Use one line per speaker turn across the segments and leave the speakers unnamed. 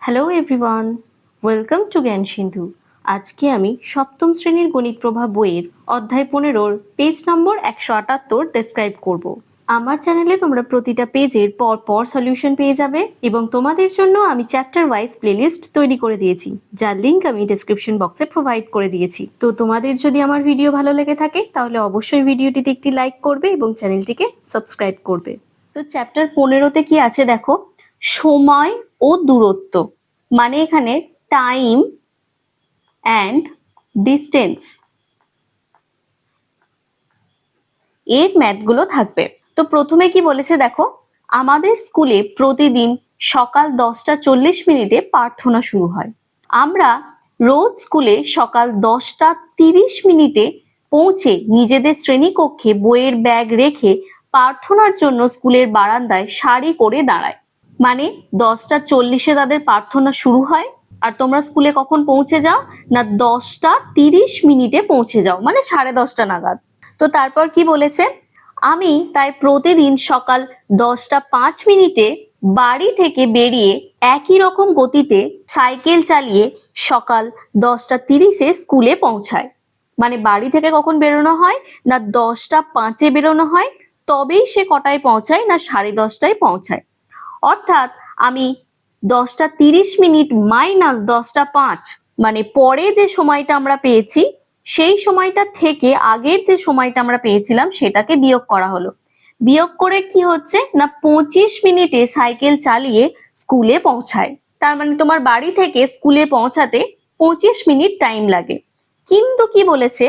Hello everyone, welcome to জ্ঞান সিন্ধু। আজকে আমি সপ্তম শ্রেণীর গণিত প্রভা বইয়ের অধ্যায় 15 পেজ নম্বর 178 ডেসক্রাইব করব। আমার চ্যানেলে তোমরা প্রতিটা পেজের পর পর সলিউশন পেয়ে যাবে এবং তোমাদের জন্য আমি চ্যাপ্টার ওয়াইজ প্লেলিস্ট তৈরি করে দিয়েছি, যার লিঙ্ক আমি ডেসক্রিপশন বক্সে প্রোভাইড করে দিয়েছি। তো তোমাদের যদি আমার ভিডিও ভালো লেগে থাকে তাহলে অবশ্যই ভিডিওটিতে একটি লাইক করবে এবং চ্যানেলটিকে সাবস্ক্রাইব করবে। তো চ্যাপ্টার 15-তে কি আছে দেখো, সময় ও দূরত্ব, মানে এখানে টাইম অ্যান্ড ডিস্টেন্স এর ম্যাথগুলো থাকবে। তো প্রথমে কি বলেছে দেখো, আমাদের স্কুলে প্রতিদিন সকাল 10:40 প্রার্থনা শুরু হয়। আমরা রোজ স্কুলে সকাল 10:30 পৌঁছে নিজেদের শ্রেণীকক্ষে বইয়ের ব্যাগ রেখে প্রার্থনার জন্য স্কুলের বারান্দায় সারি করে দাঁড়ায়। মানে 10:40 তাদের প্রার্থনা শুরু হয় আর তোমরা স্কুলে কখন পৌঁছে যাও না 10:30 পৌঁছে যাও, মানে 10:30 নাগাদ। তো তারপর কি বলেছে, আমি তাই প্রতিদিন সকাল 10:05 বাড়ি থেকে বেরিয়ে একই রকম গতিতে সাইকেল চালিয়ে সকাল 10:30 স্কুলে পৌঁছায়। মানে বাড়ি থেকে কখন বেরোনো হয় না 10:05 বেরোনো হয়, তবেই সে কটায় পৌঁছায় না 10:30 পৌঁছায়। অর্থাৎ আমি 10:30 মাইনাস 10:05, মানে পরে যে সময়টা আমরা পেয়েছি সেই সময়টা থেকে আগের যে সময়টা আমরা পেয়েছিলাম সেটাকে বিয়োগ করা হলো। বিয়োগ করে কি হচ্ছে না 25 মিনিটে সাইকেল চালিয়ে স্কুলে পৌঁছায়। তার মানে তোমার বাড়ি থেকে স্কুলে পৌঁছাতে 25 মিনিট টাইম লাগে। কিন্তু কি বলেছে,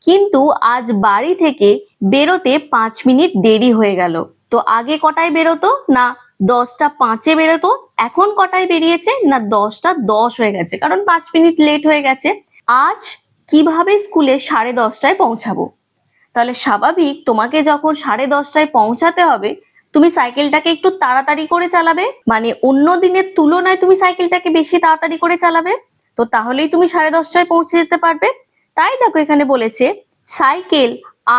কিন্তু আজ বাড়ি থেকে বেরোতে 5 মিনিট দেরি হয়ে গেল। তো আগে কটায় বেরোতো না 10:05 বেরোতো, এখন কটায় বেরিয়েছে না 10:10 হয়ে গেছে, কারণ 5 মিনিট লেট হয়ে গেছে। আজ কিভাবে স্কুলে 10:30 পৌঁছাবো? তাহলে স্বাভাবিক তোমাকে যখন 10:30 পৌঁছাতে হবে তুমি সাইকেলটাকে একটু তাড়াতাড়ি করে চালাবে, মানে অন্য দিনের তুলনায় তুমি সাইকেলটাকে বেশি তাড়াতাড়ি করে চালাবে, তো তাহলেই তুমি 10:30 পৌঁছে যেতে পারবে। তাই দেখো এখানে বলেছে সাইকেল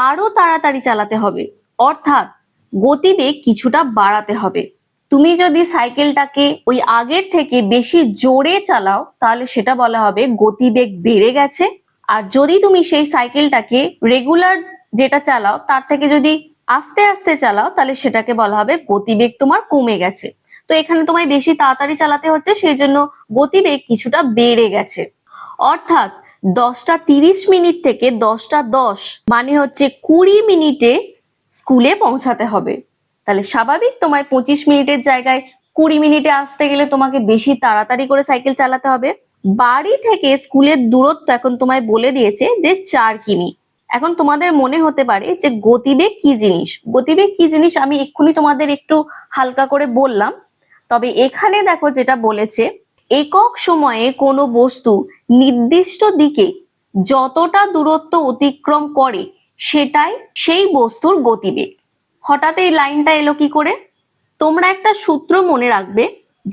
আরো তাড়াতাড়ি চালাতে হবে, অর্থাৎ গতিবেগ কিছুটা বাড়াতে হবে। তুমি যদি সাইকেলটাকে ওই আগের থেকে বেশি জোরে চালাও তাহলে সেটা বলা হবে গতিবেগ বেড়ে গেছে। আর যদি তুমি সেই সাইকেলটাকে রেগুলার যেটা চালাও তার থেকে যদি আস্তে আস্তে চালাও তাহলে সেটাকে বলা হবে গতিবেগ তোমার কমে গেছে। তো এখানে তোমায় বেশি তাড়াতাড়ি চালাতে হচ্ছে, সেই জন্য গতিবেগ কিছুটা বেড়ে গেছে। অর্থাৎ 10:30 থেকে 10:10 মানে হচ্ছে 20 মিনিটে স্কুলে পৌঁছাতে হবে। তাহলে স্বাভাবিক তোমায় 25 মিনিটের জায়গায় 20 মিনিটে আসতে গেলে তোমাকে বেশি তাড়াতাড়ি করে সাইকেল চালাতে হবে। বাড়ি থেকে স্কুলের দূরত্ব এখন তোমায় বলে দিয়েছে যে 4 কিমি। এখন তোমাদের মনে হতে পারে যে গতিবেগ কি জিনিস, গতিবেগ কি জিনিস আমি এক্ষুনি তোমাদের একটু হালকা করে বললাম। তবে এখানে দেখো যেটা বলেছে, একক সময়ে কোনো বস্তু নির্দিষ্ট দিকে যতটা দূরত্ব অতিক্রম করে সেটাই সেই বস্তুর গতিবেগ। হঠাৎ এই লাইনটা এলো কি করে? তোমরা একটা সূত্র মনে রাখবে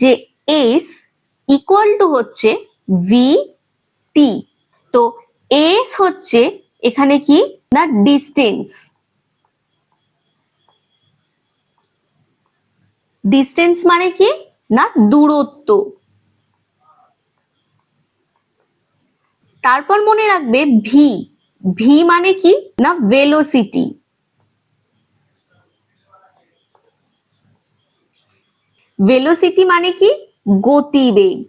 যে এস ইকুয়াল টু হচ্ছে ভি টি। তো এস হচ্ছে এখানে কি না ডিস্টেন্স। ডিস্টেন্স মানে কি না দূরত্ব। তারপর মনে রাখবে ভি, ভি মানে কি না ভেলোসিটি। ভেলোসিটি মানে কি গতিবেগ।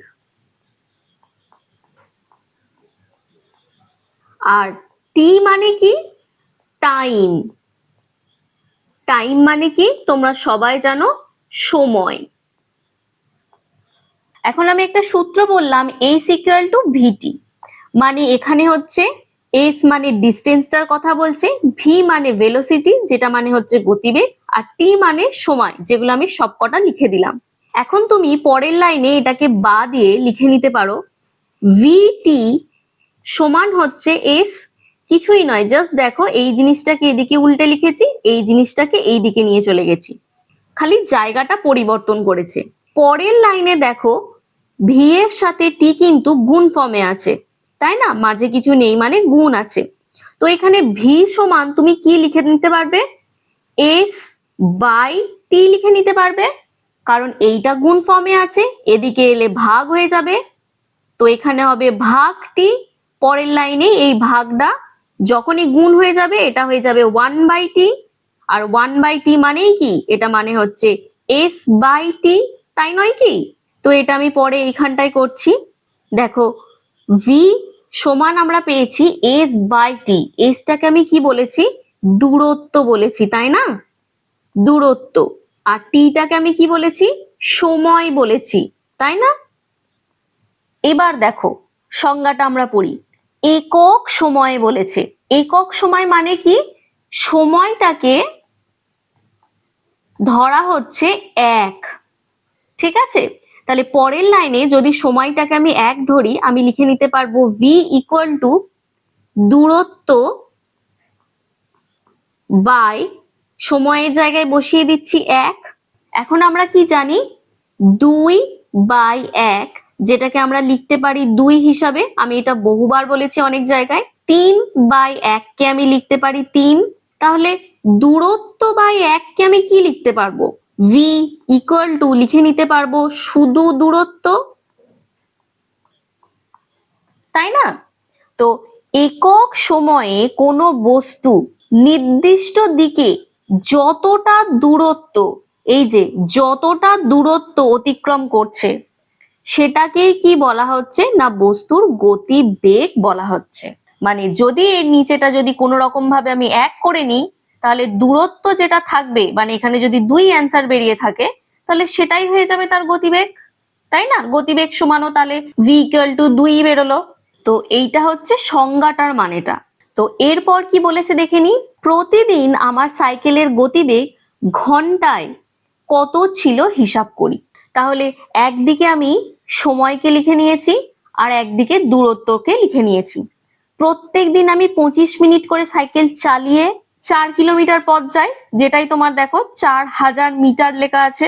আর টি মানে কি টাইম। টাইম মানে কি তোমরা সবাই জানো সময়। এখন আমি একটা সূত্র বললাম এস ইকুয়াল টু ভিটি, মানে এখানে হচ্ছে এস মানে ডিস্টেন্সটার কথা বলছে, ভি মানে ভেলোসিটি যেটা মানে হচ্ছে গতিবেগ, আর টি মানে সময়, যেগুলো আমি সবকটা লিখে দিলাম। এখন তুমি পরের লাইনে এটাকে বা দিয়ে লিখে নিতে পারো ভিটি সমান হচ্ছে এস। কিছুই নয়, জাস্ট দেখো এই জিনিসটাকে এদিকে উল্টে লিখেছি, এই জিনিসটাকে এই দিকে নিয়ে চলে গেছি, খালি জায়গাটা পরিবর্তন করেছে। পরের লাইনে দেখো ভি এর সাথে টি কিন্তু গুণ ফর্মে আছে, তাই না, মাঝে কিছু নেই মানে গুণ আছে। তো এখানে ভি সমান তুমি কি লিখে নিতে পারবে, এস বাই টি লিখে নিতে পারবে, কারণ এইটা গুণ ফর্মে আছে, এদিকে এলে ভাগ হয়ে যাবে, তো এখানে হবে ভাগটি, পরের লাইনে এই ভাগটা যখনই গুণ হয়ে যাবে এটা হয়ে যাবে 1/t, আর 1/t মানেই কি, এটা মানে হচ্ছে s/t, তাই নয় কি? তো এটা আমি পরে এইখানটায় করছি। দেখো v সমান আমরা পেয়েছি s/t, এসটাকে আমি কি বলেছি, দূরত্ব বলেছি, তাই না, দূরত্ব। আর টিটাকে আমি কি বলেছি, সময় বলেছি, তাই না? এবার দেখো সংজ্ঞাটা আমরা পড়ি। একক সময় বলেছে, একক সময় মানে কি, সময়টাকে ধরা হচ্ছে 1, ঠিক আছে? তাহলে পরের লাইনে যদি সময়টাকে আমি 1 ধরি, আমি লিখে নিতে পারবো v ইকুয়াল টু দূরত্ব বাই সময়ের জায়গায় বসিয়ে দিচ্ছি 1। এখন আমরা কি জানি, 2/1, যেটাকে আমরা লিখতে পারি 2 হিসাবে, আমি এটা বহুবার বলেছি অনেক জায়গায়। 3/1 কে আমি লিখতে পারি 3। তাহলে দূরত্ব বাই 1 কে আমি কি লিখতে পারবো, v ইকুয়াল টু লিখে নিতে পারবো শুধু দূরত্ব, তাই না? তো একক সময়ে কোনো বস্তু নির্দিষ্ট দিকে যতটা দূরত্ব, এই যে যতটা দূরত্ব অতিক্রম করছে, সেটাকেই কি বলা হচ্ছে না, বস্তুর গতিবেগ বলা হচ্ছে। মানে যদি এর নিচেটা যদি কোনো রকম ভাবে আমি 1 করে নিই, তাহলে দূরত্ব যেটা থাকবে, মানে এখানে যদি 2 অ্যান্সার বেরিয়ে থাকে, তাহলে সেটাই হয়ে যাবে তার গতিবেগ, তাই না? গতিবেগ সমানও তাহলে v ইকুয়াল টু 2 বেরোলো। তো এইটা হচ্ছে সংজ্ঞাটার মানেটা। তো এরপর কি বলেছে দেখে নি, প্রতিদিন আমার সাইকেলের গতিবেগ ঘন্টায় কত ছিল হিসাব করি। তাহলে একদিকে আমি সময়কে লিখে নিয়েছি আর একদিকে দূরত্বকে লিখে নিয়েছি। প্রত্যেক দিন আমি 25 মিনিট করে সাইকেল চালিয়ে 4 কিলোমিটার পথ যাই, যেটাই তোমার দেখো 4000 মিটার লেখা আছে।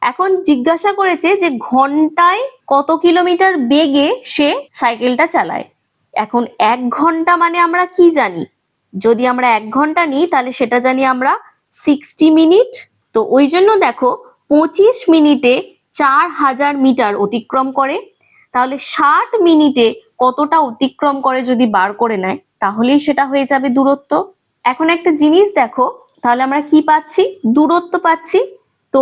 এখন জিজ্ঞাসা করেছে যে ঘন্টায় কত কিলোমিটার বেগে সে সাইকেলটা চালায়। এখন 1 ঘন্টা মানে আমরা কি জানি, যদি আমরা 1 ঘন্টা নিই তাহলে সেটা জানি আমরা 60 মিনিট। তো ওই জন্য দেখো 25 মিনিটে 4000 মিটার অতিক্রম করে, তাহলে 60 মিনিটে কতটা অতিক্রম করে যদি বার করে নেয়, তাহলেই সেটা হয়ে যাবে দূরত্ব। এখন একটা জিনিস দেখো, তাহলে আমরা কি পাচ্ছি, দূরত্ব পাচ্ছি। তো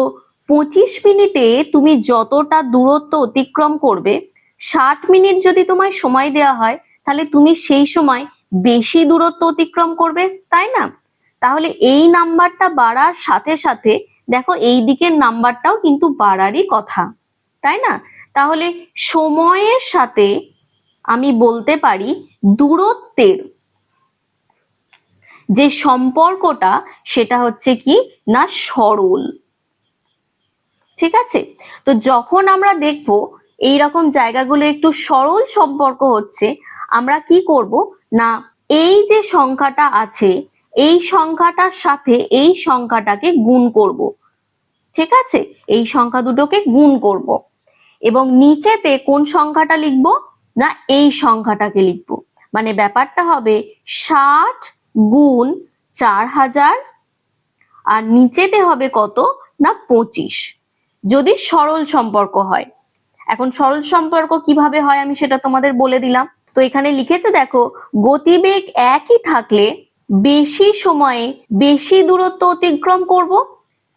25 মিনিটে তুমি যতটা দূরত্ব অতিক্রম করবে, 60 মিনিট যদি তোমায় সময় দেওয়া হয়, তাহলে তুমি সেই সময় বেশি দূরত্ব অতিক্রম করবে, তাই না? তাহলে এই নাম্বারটা বাড়ার সাথে সাথে দেখো এই দিকের নাম্বারটাও কিন্তু বাড়ারই কথা, তাই না? তাহলে সময়ের সাথে আমি বলতে পারি দূরত্বের যে সম্পর্কটা, সেটা হচ্ছে কি না, সরল, ঠিক আছে? তো যখন আমরা দেখবো এইরকম জায়গাগুলো একটু সরল সম্পর্ক হচ্ছে, আমরা কি করব না, এই যে সংখ্যাটা আছে এই সংখ্যাটার সাথে এই সংখ্যাটাকে গুণ করব, ঠিক আছে? এই সংখ্যা দুটোকে গুণ করব এবং নিচেতে কোন সংখ্যাটা লিখব না, এই সংখ্যাটাকে লিখব। মানে ব্যাপারটা হবে 60 গুণ 4000, আর নিচেতে হবে কত না 25, যদি সরল সম্পর্ক হয়। এখন সরল সম্পর্ক কিভাবে হয় আমি সেটা তোমাদের বলে দিলাম। তো এখানে লিখেছে দেখো, গতিবেগ একই থাকলে বেশি সময়ে বেশি দূরত্ব অতিক্রম করব,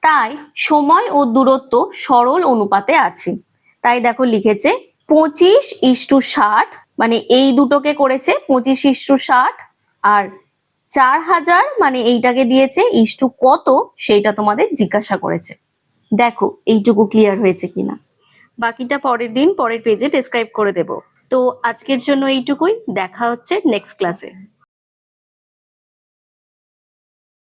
তাই সময় ও দূরত্ব সরল অনুপাতে আছে। তাই দেখো লিখেছে 25:60, মানে এই দুটোকে করেছে 25:60, আর 4000 মানে এইটাকে দিয়েছে ইস্টু কত সেইটা তোমাদের জিজ্ঞাসা করেছে। দেখো এইটুকু ক্লিয়ার হয়েছে কিনা, বাকিটা পরের দিন পরের পেজে ডেসক্রাইব করে দেব। তো আজকের জন্য এইটুকুই, দেখা হচ্ছে নেক্সট ক্লাসে।